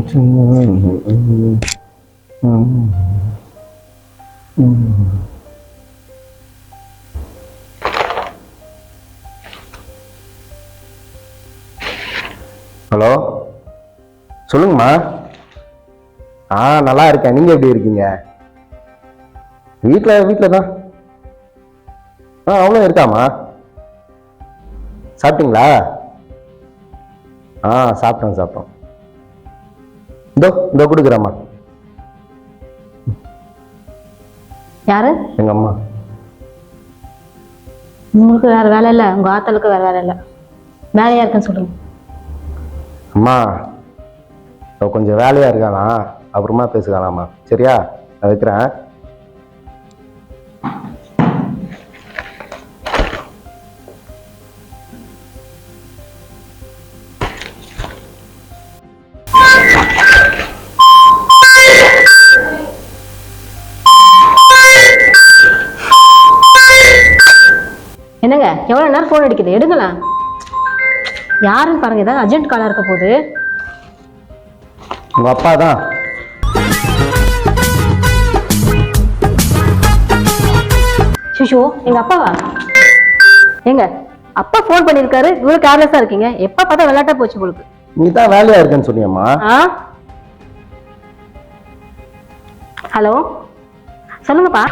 Hello, சொல்லுங்கம்மா. நல்லா இருக்கேன். நீங்க எப்படி இருக்கீங்க? வீட்டில் தான். அவளும் இருக்காமா. சாப்பிட்டீங்களா? சாப்பிட்டோம். இதோ கொடுக்குறேம்மா. யாரு? எங்க அம்மா. உங்களுக்கு வேற வேலை இல்லை, உங்க ஆத்தலுக்கு வேற வேலை இல்லை. வேலையா இருக்குன்னு சொல்லுங்க. அம்மா, கொஞ்சம் வேலையா இருக்கானா, அப்புறமா பேசுகலாமா? சரியா? நான் வைக்கிறேன். என்னங்க, எவ்வளவு நேரம் போன் அடிக்குது, எடுங்களேன். யாருன்னு பாருங்க, ஏதாவது அர்ஜென்ட் காலா இருக்க போகுது. உங்க அப்பா தான். சுஷு, எங்க அப்பாவா? எங்க அப்பா போன் பண்ணிருக்காரு, இவ்வளவு கேர்லெஸ்ஸா இருக்கீங்க. எப்ப பார்த்தா விளையாட்டா போச்சு உங்களுக்கு. நீ தான் வேலையா இருக்கேன்னு சொன்னியம்மா. ஹலோ, சொல்லுங்கப்பா.